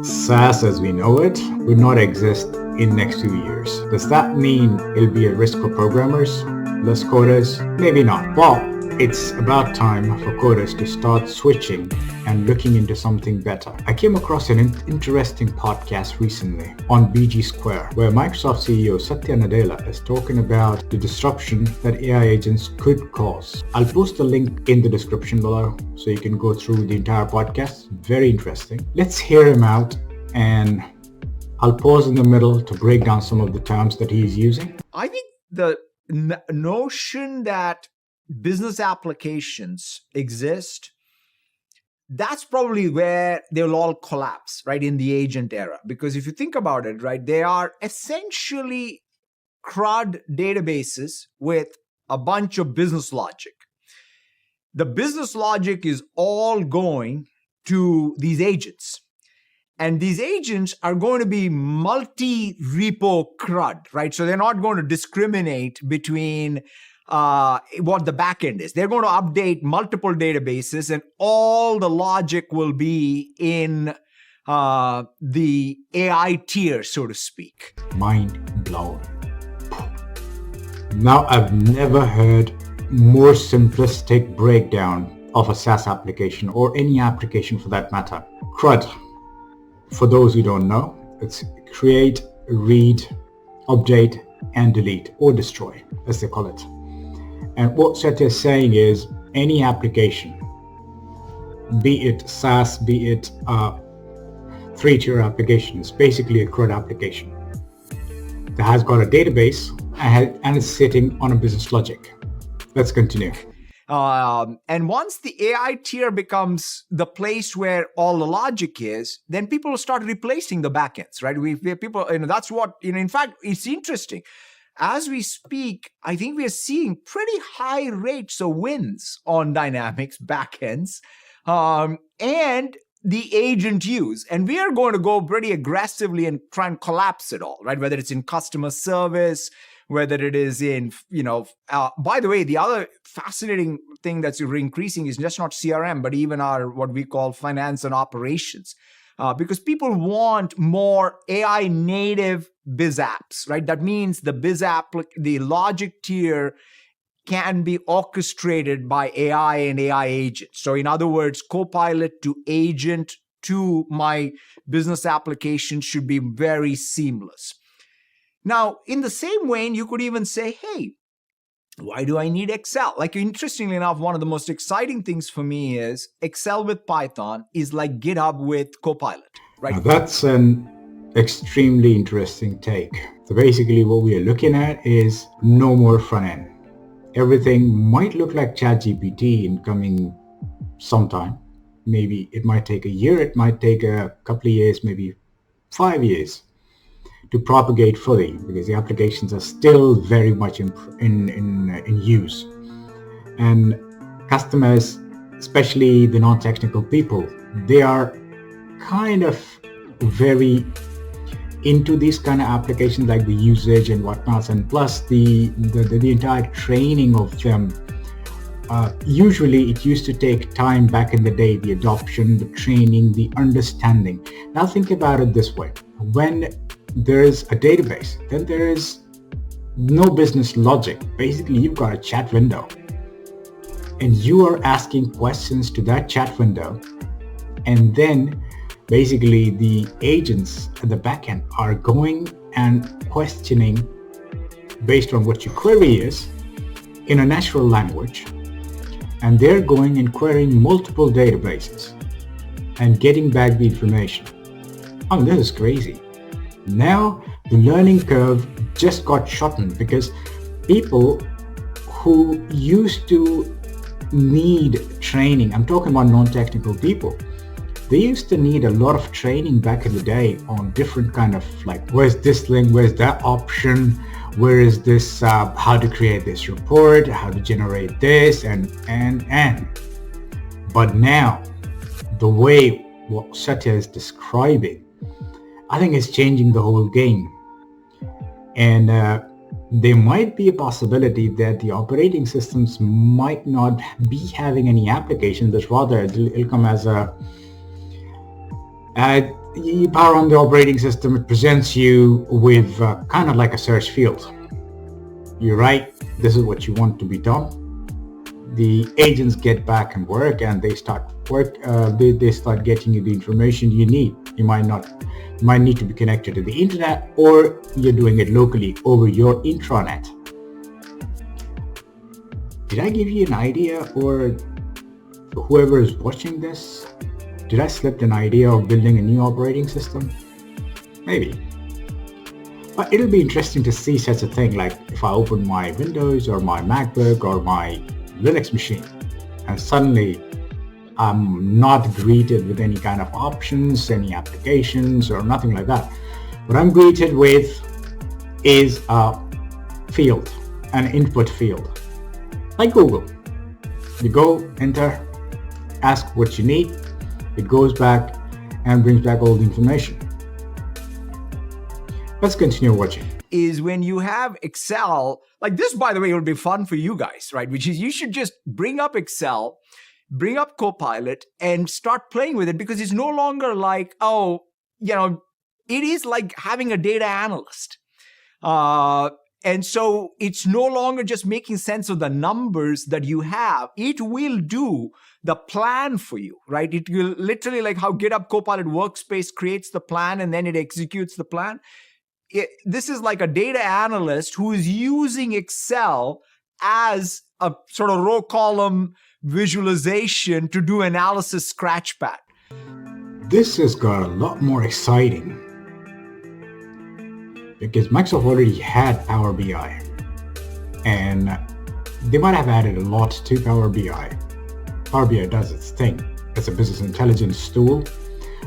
SaaS as we know it would not exist in next few years. Does that mean it'll be a risk for programmers, less coders? Maybe not. Well, it's about time for coders to start switching and looking into something better. I came across an interesting podcast recently on BG2, where Microsoft CEO Satya Nadela is talking about the disruption that AI agents could cause. I'll post the link in the description below so you can go through the entire podcast. Very interesting. Let's hear him out, and I'll pause in the middle to break down some of the terms that he's using. I think the notion that business applications exist, that's probably where they'll all collapse, right, in the agent era. Because if you think about it, right, they are essentially CRUD databases with a bunch of business logic. The business logic is all going to these agents. And these agents are going to be multi-repo CRUD, right? So they're not going to discriminate between what the backend is. They're going to update multiple databases, and all the logic will be in the AI tier, so to speak. Mind blown. Now, I've never heard more simplistic breakdown of a SaaS application, or any application for that matter. CRUD, for those who don't know, it's create, read, update, and delete, or destroy, as they call it. And what Satya is saying is any application, be it SaaS, be it three-tier application, is basically a CRUD application that has got a database and is sitting on a business logic. Let's continue. And once the AI tier becomes the place where all the logic is, then people will start replacing the backends, right? We people, that's what, in fact, it's interesting. As we speak, I think we are seeing pretty high rates of wins on Dynamics backends and the agent use. And we are going to go pretty aggressively and try and collapse it all, right? Whether it's in customer service, whether it is in, by the way, the other fascinating thing that's increasing is just not CRM, but even our what we call finance and operations. Because people want more AI native biz apps, right? That means the biz app, the logic tier can be orchestrated by AI and AI agents. So in other words, Copilot to agent to my business application should be very seamless. Now, in the same vein, you could even say, hey, why do I need Excel? Like, interestingly enough, one of the most exciting things for me is Excel with Python is like GitHub with Copilot, right? Now, that's an extremely interesting take. So basically what we are looking at is no more front end. Everything might look like ChatGPT in coming sometime. Maybe it might take a year, it might take a couple of years, maybe 5 years to propagate fully, because the applications are still very much in use. And customers, especially the non-technical people, they are kind of very into these kind of applications, like the usage and whatnot, and plus the entire training of them. Usually it used to take time back in the day, the adoption, the training, the understanding. Now think about it this way. When there is a database, then there is no business logic. Basically, you've got a chat window and you are asking questions to that chat window, and then basically the agents at the backend are going and questioning based on what your query is in a natural language, and they're going and querying multiple databases and getting back the information. I mean, this is crazy. Now the learning curve just got shortened, because people who used to need training, I'm talking about non-technical people, they used to need a lot of training back in the day on different kind of, like, where's this link, where's that option, where is this, how to create this report, how to generate this, and. But now, the way what Satya is describing, I think it's changing the whole game. And there might be a possibility that the operating systems might not be having any applications, but rather it'll come as a You power on the operating system. It presents you with kind of like a search field. You write, this is what you want to be done. The agents get back and work, and they start work. They start getting you the information you need. You might need to be connected to the internet, or you're doing it locally over your intranet. Did I give you an idea, or whoever is watching this, did I slip an idea of building a new operating system? Maybe. But it'll be interesting to see such a thing, like if I open my Windows or my MacBook or my Linux machine, and suddenly I'm not greeted with any kind of options, any applications, or nothing like that. What I'm greeted with is a field, an input field, like Google. You go, enter, ask what you need, it goes back and brings back all the information. Let's continue watching. Is when you have Excel, like this, by the way, it would be fun for you guys, right? Which is you should just bring up Excel, bring up Copilot, and start playing with it, because it's no longer like, it is like having a data analyst. And so it's no longer just making sense of the numbers that you have. It will do the plan for you, right? It will literally, like how GitHub Copilot Workspace creates the plan and then it executes the plan. This is like a data analyst who is using Excel as a sort of row column visualization to do analysis scratchpad. This has got a lot more exciting, because Microsoft already had Power BI, and they might have added a lot to Power BI. Power BI does its thing. It's a business intelligence tool,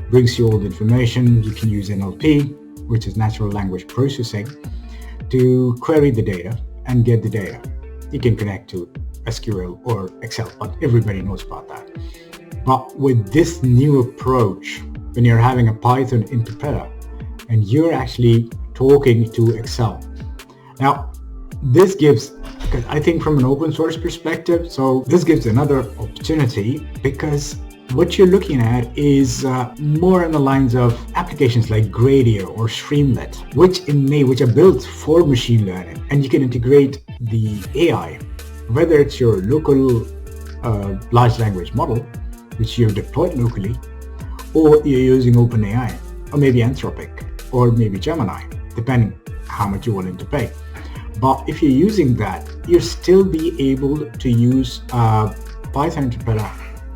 brings you all the information. You can use NLP, which is natural language processing, to query the data and get the data. You can connect to SQL or Excel, but everybody knows about that. But with this new approach, when you're having a Python interpreter and you're actually talking to Excel. Now, this gives, because I think from an open source perspective, so this gives another opportunity, because what you're looking at is more on the lines of applications like Gradio or Streamlit, which are built for machine learning, and you can integrate the AI, whether it's your local large language model, which you've deployed locally, or you're using OpenAI, or maybe Anthropic, or maybe Gemini, depending how much you're willing to pay. But if you're using that, you'll still be able to use Python interpreter,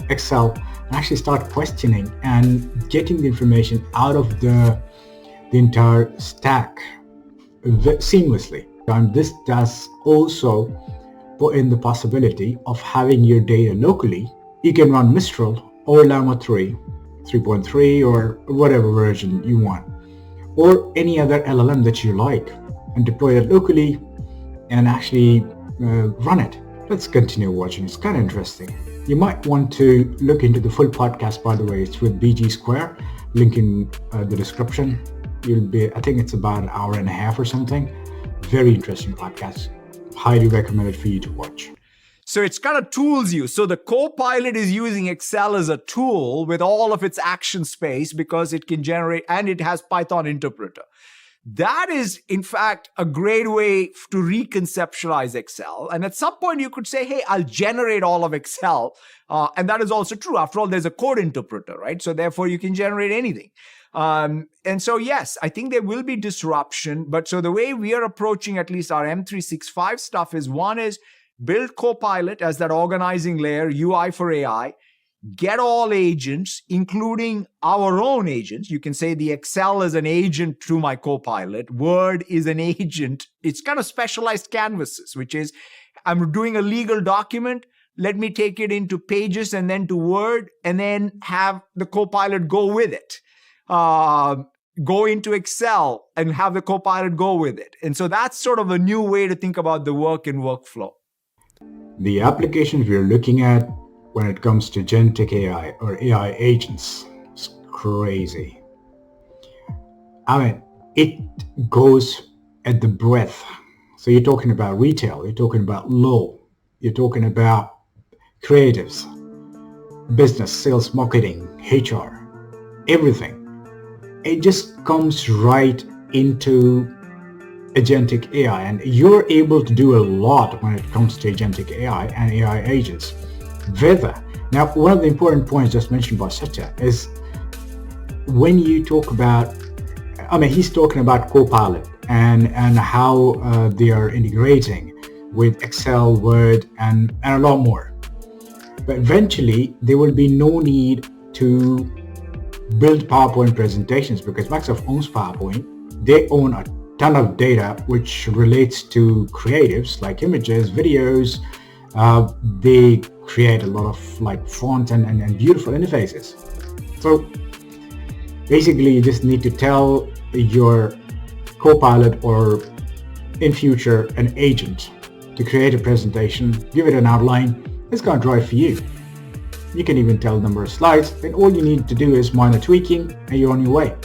Excel, and actually start questioning and getting the information out of the entire stack seamlessly. And this does also put in the possibility of having your data locally. You can run Mistral or Llama 3, 3.3, or whatever version you want, or any other LLM that you like, and deploy it locally and actually run it. Let's continue watching. It's kind of interesting. You might want to look into the full podcast, by the way. It's with BG2, link in the description. I think it's about an hour and a half or something. Very interesting podcast. Highly recommended for you to watch. So it's kind of tools you. So the Copilot is using Excel as a tool with all of its action space, because it can generate, and it has Python interpreter. That is, in fact, a great way to reconceptualize Excel. And at some point, you could say, hey, I'll generate all of Excel. And that is also true. After all, there's a code interpreter, right? So therefore, you can generate anything. And so, yes, I think there will be disruption. But so the way we are approaching at least our M365 stuff is, one is build Copilot as that organizing layer, UI for AI. Get all agents, including our own agents. You can say the Excel is an agent to my Copilot. Word is an agent. It's kind of specialized canvases, which is, I'm doing a legal document. Let me take it into Pages and then to Word, and then have the Copilot go with it. Go into Excel and have the Copilot go with it. And so that's sort of a new way to think about the work and workflow. The applications we're looking at when it comes to Gentic AI or AI agents, it's crazy. I mean, it goes at the breadth. So you're talking about retail, you're talking about law, you're talking about creatives, business, sales, marketing, HR, everything. it just comes right into agentic AI, and you're able to do a lot when it comes to agentic AI and AI agents. Whether now, one of the important points just mentioned by Satya is when you talk about, he's talking about Copilot and how they are integrating with Excel, Word, and a lot more. But eventually, there will be no need to build PowerPoint presentations because Microsoft owns PowerPoint. They own a ton of data which relates to creatives like images, videos. They create a lot of like font and beautiful interfaces. So basically, you just need to tell your Copilot or in future an agent to create a presentation, give it an outline. It's going to draw it for you. You can even tell the number of slides, and all you need to do is minor tweaking and you're on your way.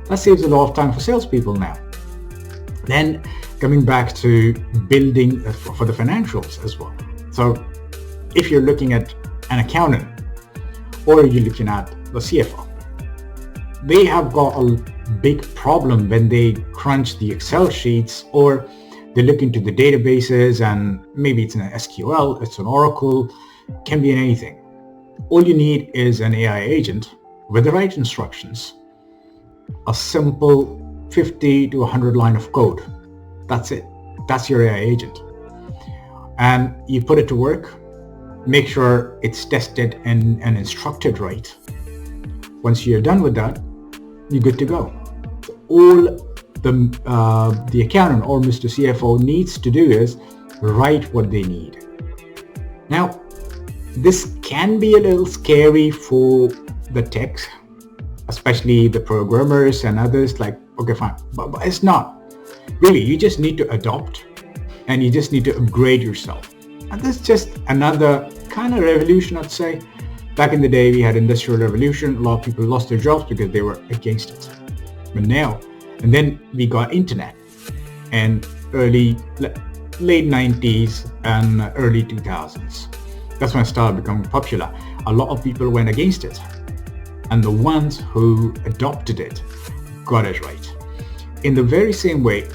That saves a lot of time for salespeople now. Then coming back to building for the financials as well. So if you're looking at an accountant or you're looking at the CFO, they have got a big problem when they crunch the Excel sheets or they look into the databases, and maybe it's an SQL, it's an Oracle, can be in anything. All you need is an AI agent with the right instructions, a simple 50 to 100 line of code. That's it. That's your AI agent. And you put it to work, make sure it's tested and instructed right. Once you're done with that, you're good to go. All the accountant or Mr. CFO needs to do is write what they need. Now, this can be a little scary for the techs, especially the programmers and others, like, okay, fine, but it's not. Really, you just need to adopt and you just need to upgrade yourself. And that's just another kind of revolution, I'd say. Back in the day, we had Industrial Revolution. A lot of people lost their jobs because they were against it. But now, and then we got internet and late 90s and early 2000s. That's when it started becoming popular. A lot of people went against it. And the ones who adopted it got it right. In the very same way,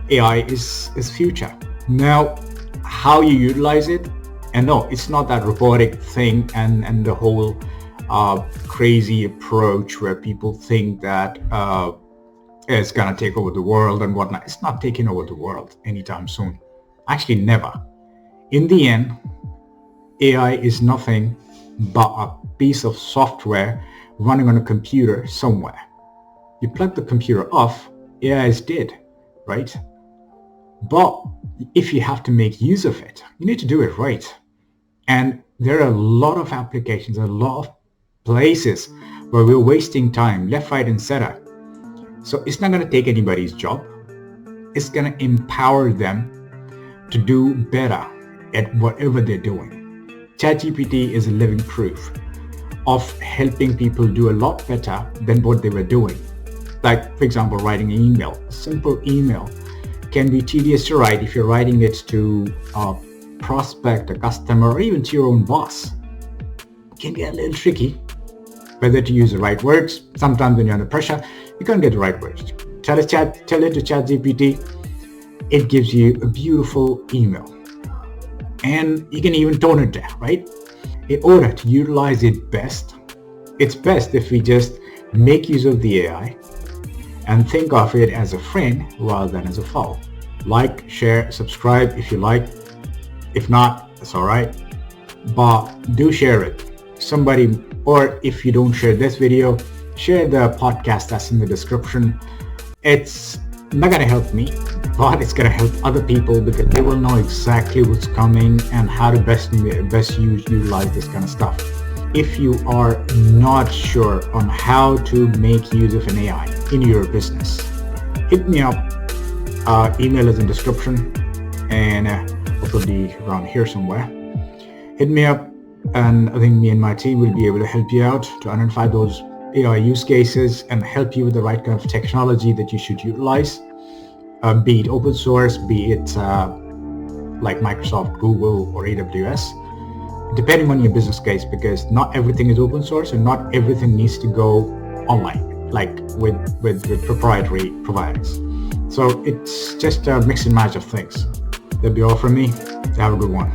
AI is future. Now, how you utilize it, and no, it's not that robotic thing and the whole crazy approach where people think that it's gonna take over the world and whatnot. It's not taking over the world anytime soon. Actually, never. In the end, AI is nothing but a piece of software running on a computer somewhere. You plug the computer off, AI is dead, right? But if you have to make use of it, you need to do it right. And there are a lot of applications, a lot of places where we're wasting time, left, right, and center. So it's not going to take anybody's job. It's going to empower them to do better at whatever they're doing. ChatGPT is a living proof of helping people do a lot better than what they were doing. Like, for example, writing an email. A simple email can be tedious to write if you're writing it to a prospect, a customer, or even to your own boss. It can get a little tricky whether to use the right words. Sometimes when you're under pressure, you can't get the right words. Tell it to ChatGPT. It gives you a beautiful email. And you can even tone it down, right? In order to utilize it best, it's best if we just make use of the AI and think of it as a friend rather than as a foe. Like, share, subscribe if you like. If not, it's all right. But do share it. Somebody, or if you don't share this video, share the podcast that's in the description. It's not going to help me, but it's going to help other people because they will know exactly what's coming and how to best utilize this kind of stuff. If you are not sure on how to make use of an AI in your business, hit me up. Email is in the description and probably around here somewhere. Hit me up and I think me and my team will be able to help you out to identify those AI use cases and help you with the right kind of technology that you should utilize, be it open source, be it like Microsoft, Google, or AWS, depending on your business case, because not everything is open source and not everything needs to go online. like with proprietary providers. So it's just a mix and match of things. That'd be all from me. Have a good one.